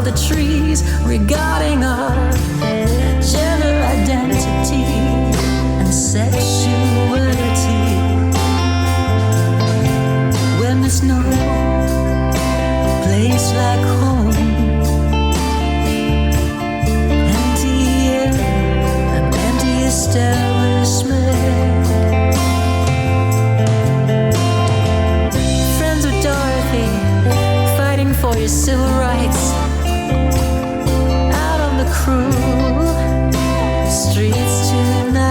of the trees regarding our gender identity and sexuality. When there's no place like home, empty air, an empty establishment. Friends with Dorothy, fighting for your civil rights. Out on the cruel streets tonight.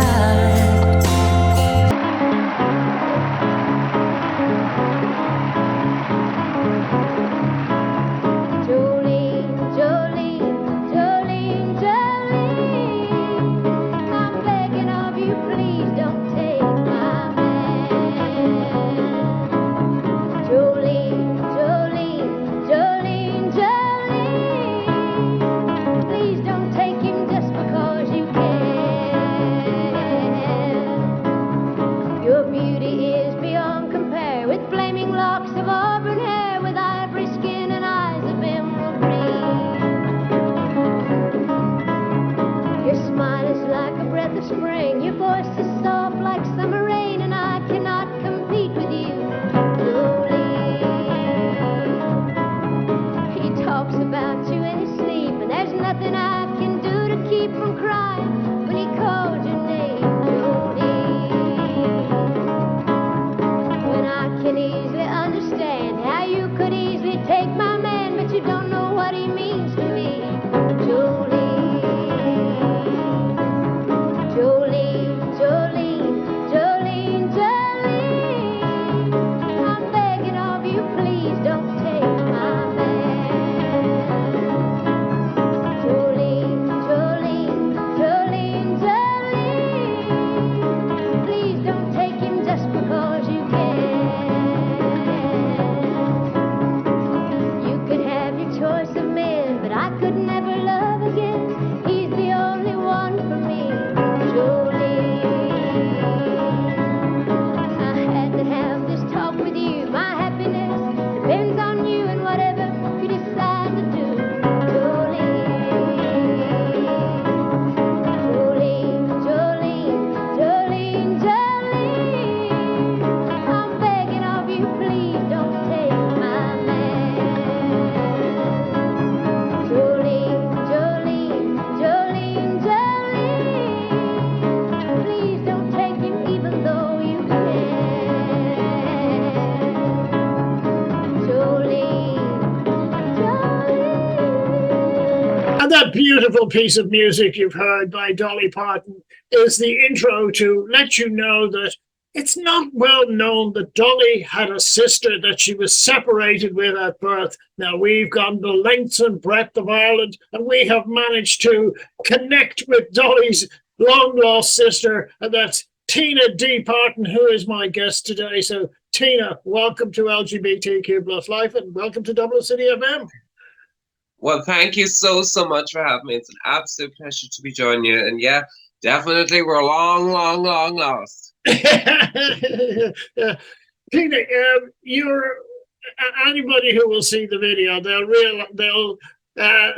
That beautiful piece of music you've heard by Dolly Parton is the intro to let you know that it's not well known that Dolly had a sister that she was separated with at birth. Now, we've gone the length and breadth of Ireland, and we have managed to connect with Dolly's long-lost sister, and that's Tina D Parton, who is my guest today. So, Tina, welcome to LGBTQ+life, and welcome to Dublin City-FM. Well, thank you so much for having me. It's an absolute pleasure to be joining you. And yeah, definitely we're long lost. Yeah. Tina, you're anybody who will see the video, they'll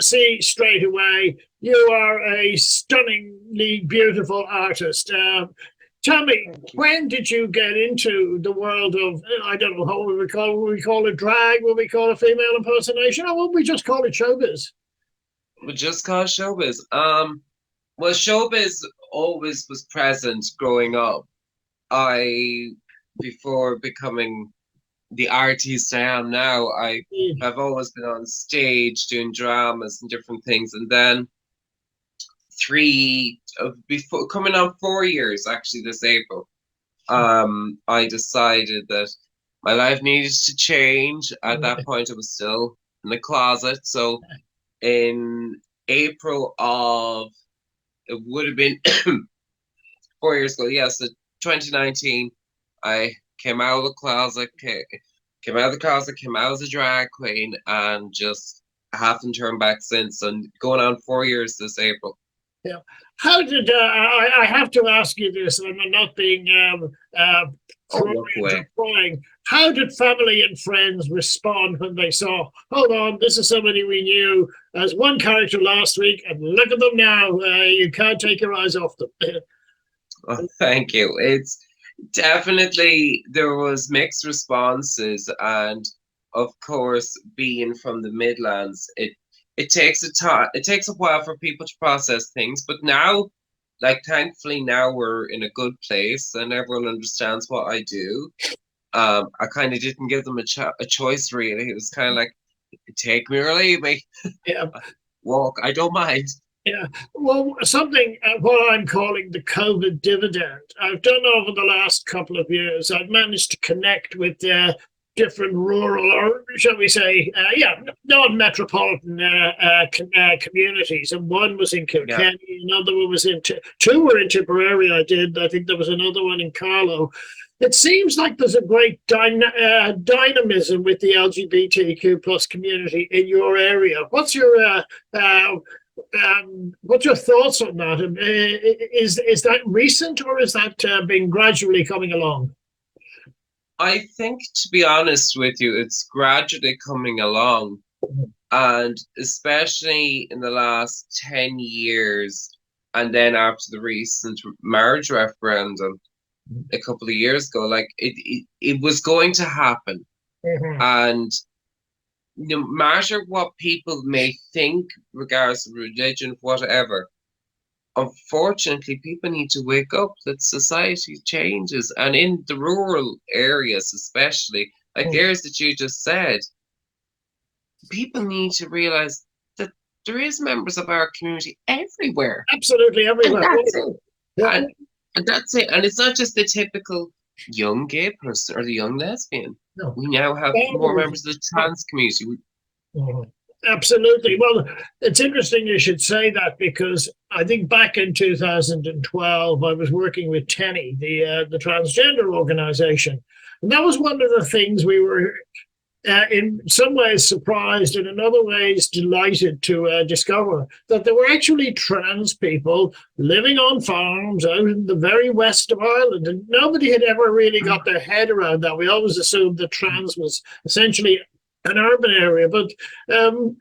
see straight away you are a stunningly beautiful artist. Tell me, when did you get into the world of, I don't know, what would we call it? Would we call it drag? Would we call it female impersonation? Or would we just call it showbiz? We just call it showbiz. Well, showbiz always was present growing up. Before becoming the artist I am now, I've always been on stage doing dramas and different things. And then coming on 4 years actually this April, I decided that my life needed to change. At that point I was still in the closet, so in April of, it would have been 4 years ago, so 2019, I came out of the closet, came out as a drag queen, and just haven't turned back since, and going on 4 years this April. Yeah. How did I have to ask you this, and I'm not being Oh, look prurient or away. prying. How did family and friends respond when they saw, hold on, this is somebody we knew as one character last week, and look at them now. You can't take your eyes off them. Oh, thank you. It's definitely there was mixed responses, and of course, being from the Midlands, it takes a time. It takes a while for people to process things, but now, like thankfully, now we're in a good place, and everyone understands what I do. I kind of didn't give them a choice really. It was kind of like, take me or leave me. Yeah. Walk, I don't mind. Yeah, well, something what I'm calling the COVID dividend. I've done over the last couple of years. I've managed to connect with different rural, or shall we say, non-metropolitan communities. And one was in Yeah, Kilkenny, another one was in two were in Tipperary. I think there was another one in Carlow. It seems like there's a great dynamism with the LGBTQ plus community in your area. What's your thoughts on that? Is that recent, or is that been gradually coming along? I think to be honest with you, it's gradually coming along, and especially in the last 10 years, and then after the recent marriage referendum a couple of years ago, like it was going to happen, Mhm. and no matter what people may think, regardless of religion, whatever, unfortunately, people need to wake up that society changes. And in the rural areas, especially, like the areas that you just said, people need to realize that there is members of our community everywhere. Absolutely And everywhere. that's it. Yeah, And, and that's it. And it's not just the typical young gay person or the young lesbian. no. We now have more members of the trans community. Mhm. Absolutely. Well, it's interesting you should say that, because I think back in 2012, I was working with TENI, the transgender organization. And that was one of the things we were in some ways surprised and in other ways delighted to discover, that there were actually trans people living on farms out in the very west of Ireland. And nobody had ever really got their head around that. We always assumed that trans was essentially an urban area. But um,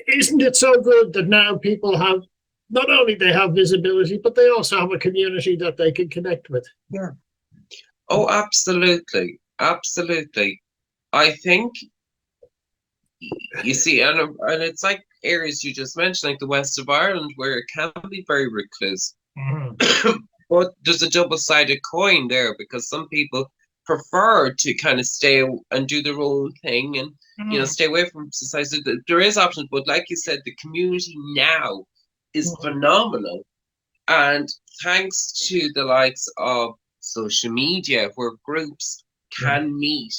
isn't it so good that now people have, not only they have visibility, but they also have a community that they can connect with? Yeah. Oh, absolutely. Absolutely. I think you see, and it's like areas you just mentioned, like the west of Ireland, where it can be very recluse. Mhm. But there's a double-sided coin there, because some people prefer to kind of stay and do their own thing, and Mhm. stay away from society. There is options, but like you said, the community now is Mhm. phenomenal, and thanks to the likes of social media, where groups can meet,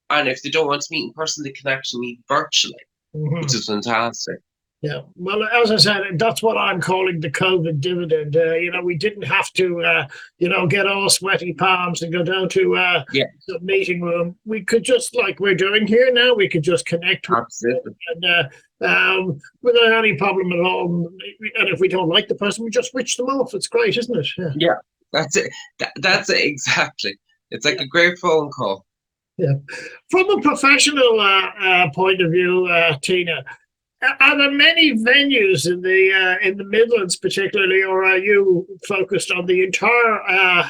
and if they don't want to meet in person, they can actually meet virtually, which Mhm. is fantastic. Yeah, well, as I said, that's what I'm calling the COVID dividend. We didn't have to, get all sweaty palms and go down to Yeah, the meeting room. We could just, like we're doing here now, we could just connect with them, absolutely. and without any problem at all. And if we don't like the person, we just switch them off. It's great, isn't it? Yeah, Yeah, that's it. That's it exactly. It's like a great phone call. yeah. From a professional point of view, Tina, are there many venues in the Midlands, particularly, or are you focused on the entire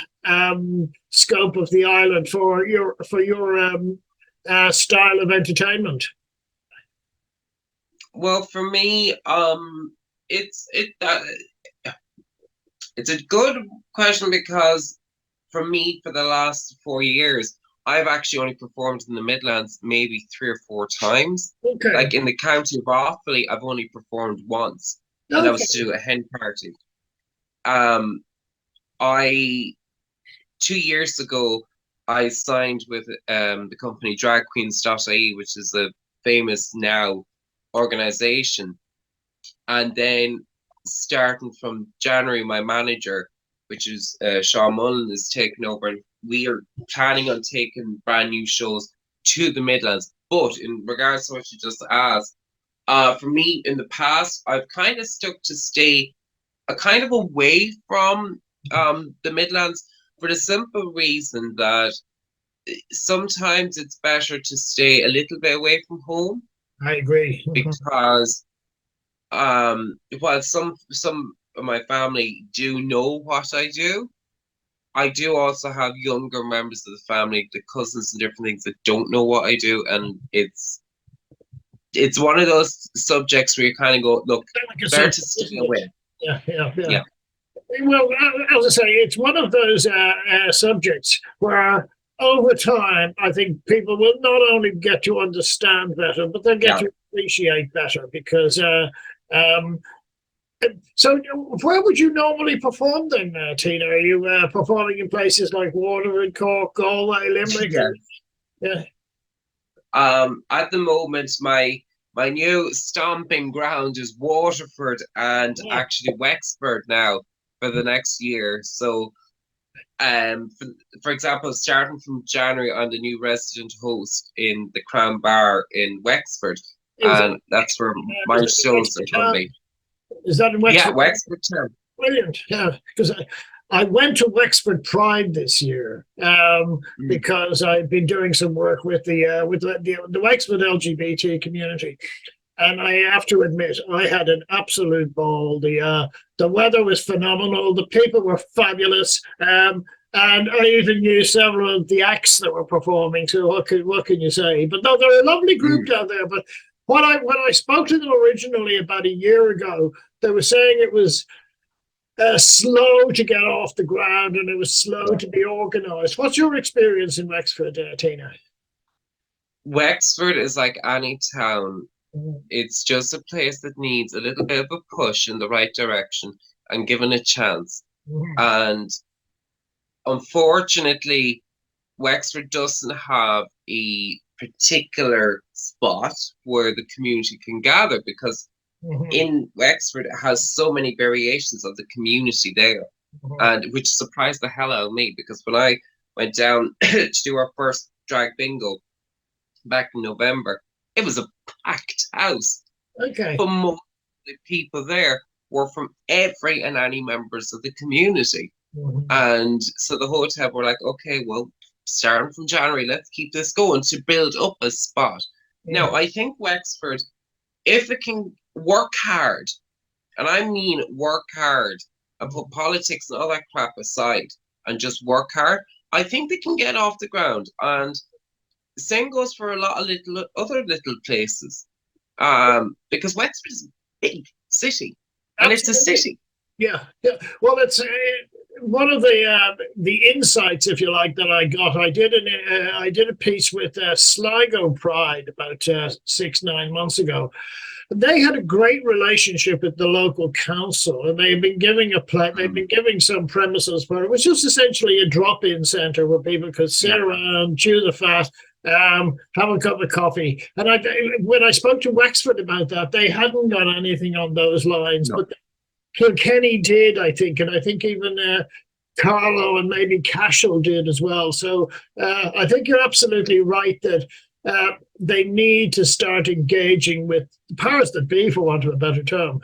scope of the island for your style of entertainment? Well, for me, it's it's a good question, because for me, for the last 4 years, I've actually only performed in the Midlands maybe 3 or 4 times. Okay, Like in the county of Offaly, I've only performed once, and that was okay. to a hen party. Um, I 2 years ago, I signed with the company dragqueens.ie, which is a famous now organization. And then starting from January, my manager, which is Sean Mullen, is taking over, and we are planning on taking brand new shows to the Midlands. But in regards to what you just asked, For me, in the past, I've kind of stuck to stay a kind of away from the Midlands for the simple reason that sometimes it's better to stay a little bit away from home I agree. because while some of my family do know what I do also have younger members of the family, the cousins and different things that don't know what I do, and it's one of those subjects where you kind of go, look, better to stay away. Yeah. Well, as I say, it's one of those subjects where over time, I think people will not only get to understand better, but they'll get to appreciate better because. So, where would you normally perform then, Tina? Are you performing in places like Waterford, Cork, Galway, Limerick? Yeah. At the moment, my new stomping ground is Waterford and actually Wexford now for the next year. So, for example, starting from January, I'm the new resident host in the Crown Bar in Wexford, and that's where my shows are going to be. Is that in Wexford? Yeah, Wexford Town. Brilliant. Yeah, because I went to Wexford Pride this year because I've been doing some work with the Wexford LGBT community, and I have to admit I had an absolute ball. The weather was phenomenal. The people were fabulous. And I even knew several of the acts that were performing. So what can you say? But no, they're a lovely group down there. But when I spoke to them originally about a year ago, they were saying it was slow to get off the ground and it was slow to be organised. What's your experience in Wexford, Tina? Wexford is like any town. It's just a place that needs a little bit of a push in the right direction and given a chance. And unfortunately, Wexford doesn't have a particular spot where the community can gather because in Wexford it has so many variations of the community there, and which surprised the hell out of me because when I went down to do our first drag bingo back in November, it was a packed house. Okay. But most of the people there were from every and any members of the community. And so the hotel were like, okay, well, starting from January, let's keep this going to build up a spot. Now, I think Wexford, if it can work hard, and I mean work hard, and put politics and all that crap aside and just work hard, I think they can get off the ground. And the same goes for a lot of other little places. Because Wexford is a big city, and it's a city. Yeah. Well, it's one of the insights, if you like, that I got. I did a piece with Sligo Pride about 6-9 months ago. They had a great relationship with the local council, and they've been giving they've been giving some premises where it was just essentially a drop-in centre where people could sit around, chew the fat, have a cup of coffee. And when I spoke to Wexford about that, they hadn't got anything on those lines, but Kilkenny did, I think, and I think even Carlow and maybe Cashel did as well. So I think you're absolutely right that they need to start engaging with the powers that be, for want of a better term.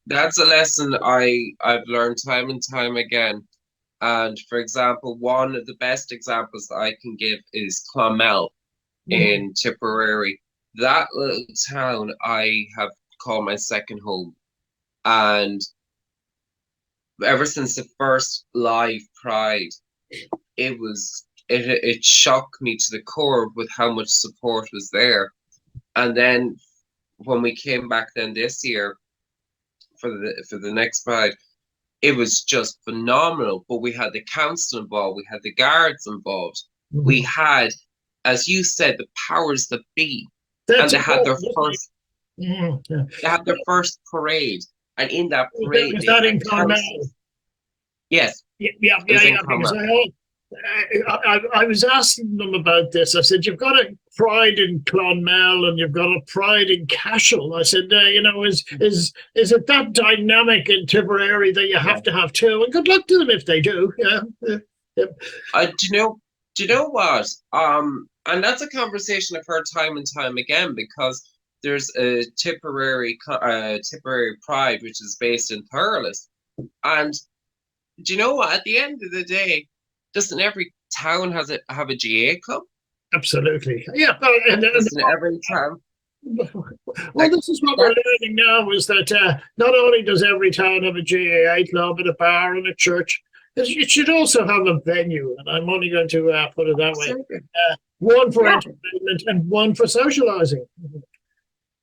That's a lesson I've learned time and time again. And for example, one of the best examples that I can give is Clonmel in Tipperary. That little town I have called my second home. And ever since the first live Pride, it shocked me to the core with how much support was there. And then when we came back then this year for the next Pride, it was just phenomenal. But we had the council involved, we had the guards involved, we had, as you said, the powers that be. And they had their first they had their first parade. And in that parade, was that in Clonmel? Yes. Yeah. Because I was asking them about this. I said, you've got a Pride in Clonmel and you've got a Pride in Cashel. I said, is it that dynamic in Tipperary that you have to have two? And good luck to them if they do. Yeah. Do you know what? And that's a conversation I've heard time and time again, because there's a Tipperary Pride, which is based in Thurles. And do you know what? At the end of the day, doesn't every town have a GA club? Absolutely. Yeah. Doesn't every town? Well, this is what we're learning now, is that not only does every town have a GAA club and a bar and a church, it should also have a venue. And I'm only going to put it that way. One for entertainment and one for socializing.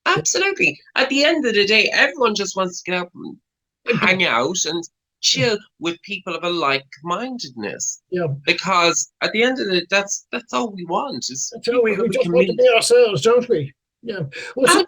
Absolutely. At the end of the day, everyone just wants to get out and hang out and chill with people of a like-mindedness. Yeah. Because at the end of the day, that's all we want. That's all we just want to be ourselves, don't we? Yeah. Well,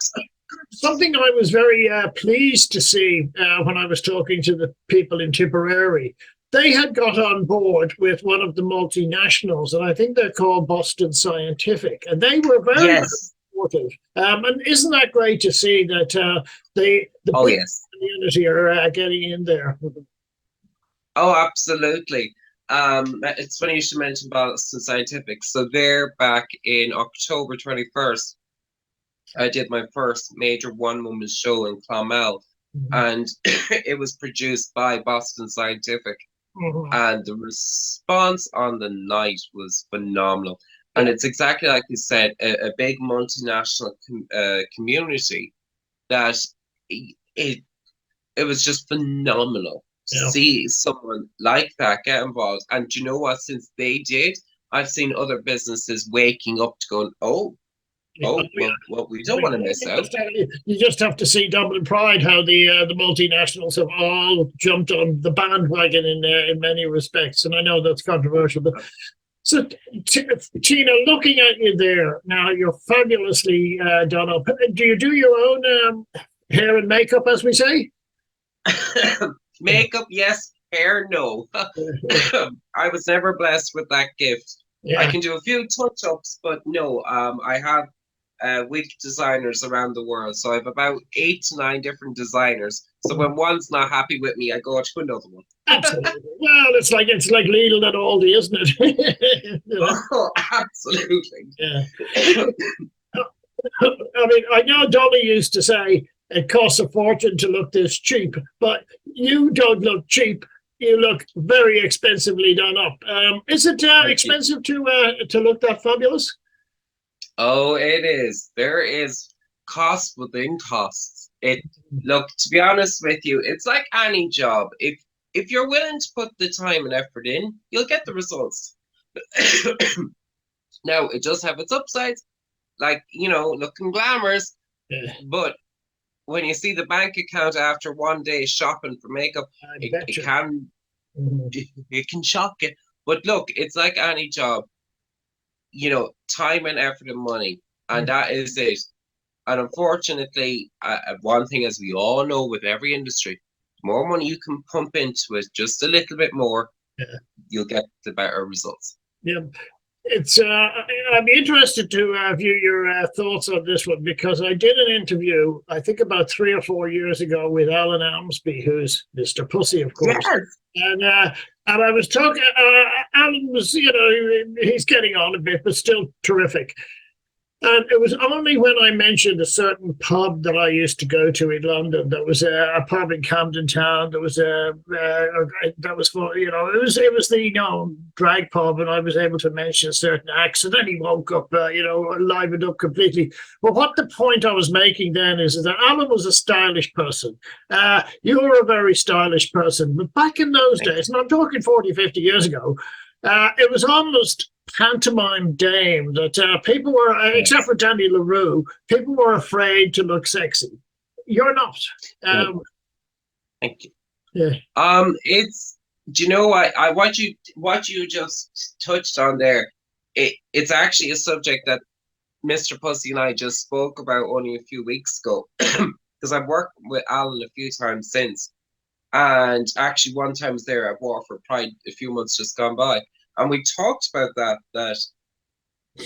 something I was very pleased to see when I was talking to the people in Tipperary, they had got on board with one of the multinationals, and I think they're called Boston Scientific, and they were very supportive. And isn't that great to see that the community are getting in there? Oh, absolutely. It's funny you should mention Boston Scientific. So they're back in October 21st. I did my first major one-woman show in Clonmel, and it was produced by Boston Scientific. And the response on the night was phenomenal. And it's exactly like you said, a big multinational community that it was just phenomenal to see someone like that get involved. And you know what? Since they did, I've seen other businesses waking up to go, well, we don't want to miss out. You just have to see Dublin Pride, how the multinationals have all jumped on the bandwagon in many respects. And I know that's controversial, but so Tina, looking at you there now, you're fabulously done up. Do you do your own hair and makeup, as we say? Makeup, yes. Hair, no. I was never blessed with that gift. Yeah. I can do a few touch-ups, but no. I have wig designers around the world, so I have about 8 to 9 different designers. So when one's not happy with me, I go to another one. Absolutely. Well, it's like Lidl and Aldi, isn't it? Oh, absolutely. Yeah. I mean, I know Dolly used to say it costs a fortune to look this cheap, but you don't look cheap. You look very expensively done up. Is it expensive to look that fabulous? Oh, it is. There is cost within costs. Look, to be honest with you, it's like any job. If you're willing to put the time and effort in, you'll get the results. Now, it does have its upsides, like, looking glamorous, but when you see the bank account after one day shopping for makeup, it can shock you. But look, it's like any job, time and effort and money, and that is it. And unfortunately, one thing, as we all know with every industry, the more money you can pump into it, just a little bit more, you'll get the better results. Yeah. It's I'm interested to view your thoughts on this one, because I did an interview, I think about 3 or 4 years ago, with Alan Amsby, who's Mr. Pussy, of course. Yes. And I was talking, Alan was, he's getting on a bit, but still terrific. And it was only when I mentioned a certain pub that I used to go to in London. There was a pub in Camden Town. There was that was for, it was the drag pub, and I was able to mention certain acts. And then he woke up, livened up completely. But what the point I was making then is that Alan was a stylish person. You're a very stylish person. But back in those days, and I'm talking 40, 50 years ago, it was almost pantomime dame that people were, except for Danny LaRue, people were afraid to look sexy. You're not. Thank you. Yeah. It's, what you just touched on there, it's actually a subject that Mr. Pussy and I just spoke about only a few weeks ago, because I've worked with Alan a few times since, and actually one time I was there at Waterford Pride a few months just gone by. And we talked about that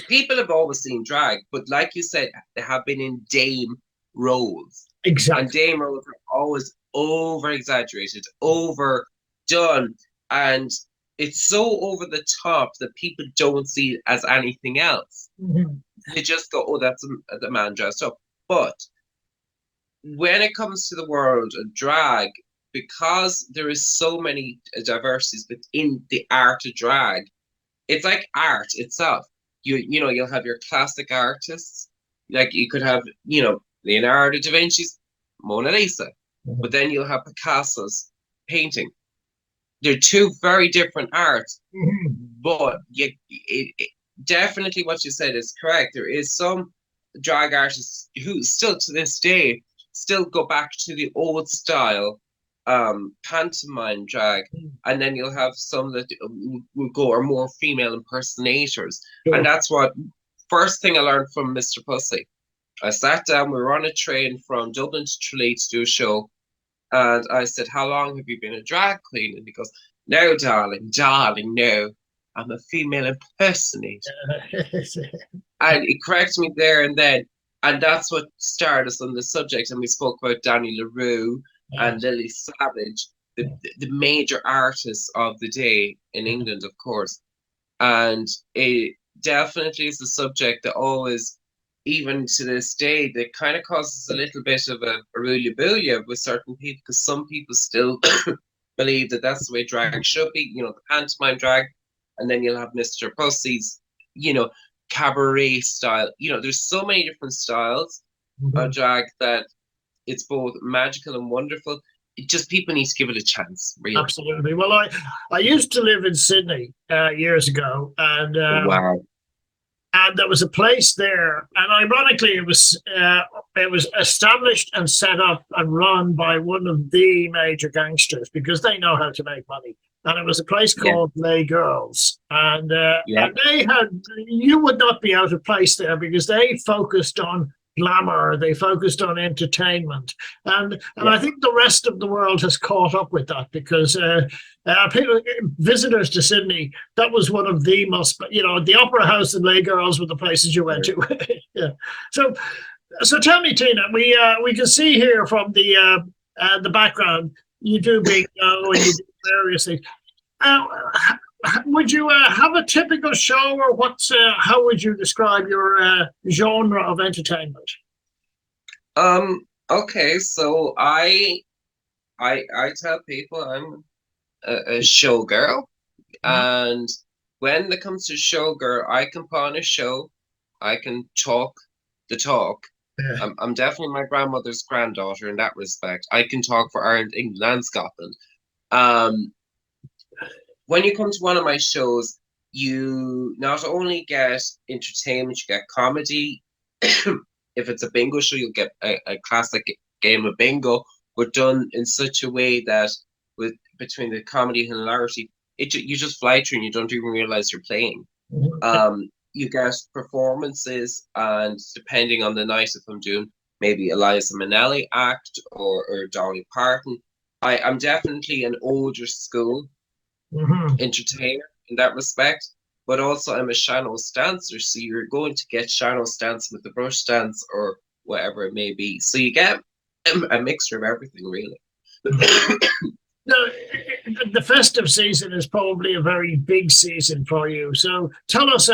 people have always seen drag, but like you said, they have been in dame roles. Exactly. And dame roles are always over-exaggerated, overdone. And it's so over the top that people don't see it as anything else. Mhm. They just go, "Oh, that's the man dressed up." But when it comes to the world of drag, because there is so many diversities within the art of drag, it's like art itself. You'll have your classic artists, like you could have, Leonardo da Vinci's Mona Lisa, but then you'll have Picasso's painting. They're two very different arts, Mhm. but definitely what you said is correct. There is some drag artists who still to this day still go back to the old style pantomime drag, and then you'll have some that will go are more female impersonators. And that's what first thing I learned from Mr. Pussy. I sat down, we were on a train from Dublin to Tralee to do a show, and I said, "How long have you been a drag queen?" And he goes, "No, darling, no. I'm a female impersonator." And he corrected me there and then. And that's what started us on the subject. And we spoke about Danny LaRue and Lily Savage, the major artists of the day in England, of course. And it definitely is a subject that always, even to this day, that kind of causes a little bit of a rulia with certain people, because some people still believe that that's the way drag should be, the pantomime drag. And then you'll have Mr. Pussy's, cabaret style. There's so many different styles of drag that it's both magical and wonderful. It just people need to give it a chance, really. Absolutely. Well, I used to live in Sydney years ago, and Wow. and there was a place there, and ironically, it was established and set up and run by one of the major gangsters because they know how to make money. And it was a place called Les Girls, and they had, you would not be out of place there because they focused on glamour, they focused on entertainment, and I think the rest of the world has caught up with that because people, visitors to Sydney, that was one of the most, the Opera House and Les Girls were the places you went to. Yeah. So tell me, Tina, we can see here from the background you do bingo and you do various things. Would you have a typical show, or how would you describe your genre of entertainment? Okay, so I tell people I'm a showgirl, and when it comes to showgirl, I can put on a show, I can talk the talk. Yeah. I'm definitely my grandmother's granddaughter in that respect. I can talk for Ireland, England, and Scotland. When you come to one of my shows, you not only get entertainment, you get comedy. If it's a bingo show, you'll get a classic game of bingo, but done in such a way that between the comedy and hilarity, you just fly through and you don't even realize you're playing. You get performances, and depending on the night, if I'm doing maybe Eliza Minnelli act or Dolly Parton, I'm definitely an older school entertainer in that respect, but also I'm a Shanos dancer, so you're going to get Shanos dance with the brush dance or whatever it may be. So you get a mixture of everything, really. The festive season is probably a very big season for you. So tell us,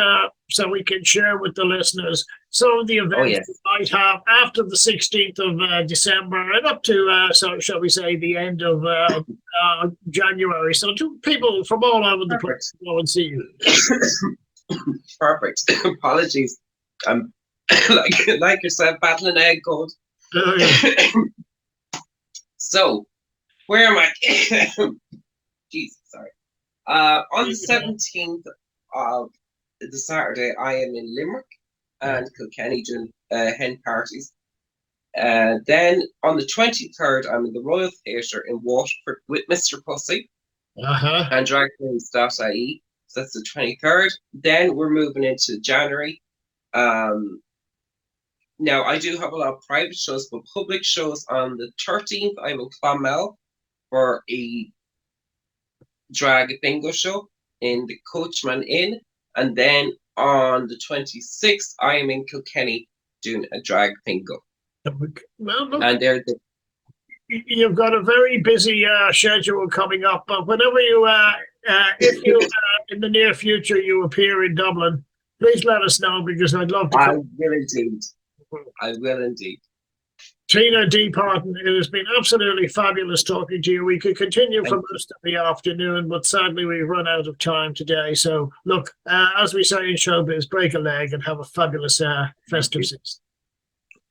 so we can share with the listeners some of the events you might have after the 16th of December and up to, so shall we say, the end of January. So to people from all over the place go and see you. Perfect. Apologies. I'm like yourself, battling egg cold. So, where am I? Jesus, sorry. On the 17th of the Saturday, I am in Limerick and Kilkenny doing hen parties. Then on the 23rd, I'm in the Royal Theatre in Waterford with Mr. Pussy and dragqueens.ie. So that's the 23rd. Then we're moving into January. Now, I do have a lot of private shows, but public shows on the 13th, I'm in Clonmel for a drag bingo show in the Coachman Inn. And then on the 26th, I am in Kilkenny doing a drag bingo. Well, look, and you've got a very busy schedule coming up, but whenever you If you, in the near future, you appear in Dublin, please let us know because I'd love to I come. will indeed. I will indeed. Tina D Parton, it has been absolutely fabulous talking to you. We could continue for most of the afternoon, but sadly we've run out of time today. So look, as we say in showbiz, break a leg and have a fabulous festive season.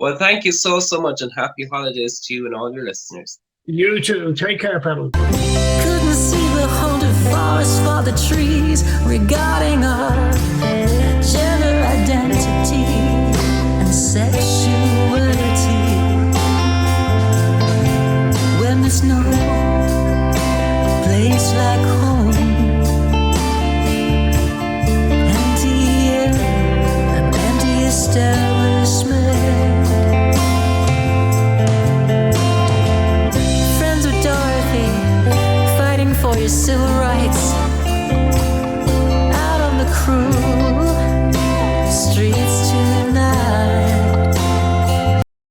Well, thank you so much, and happy holidays to you and all your listeners. You too. Take care, Pedal. Couldn't see the haunted forest for the trees regarding us.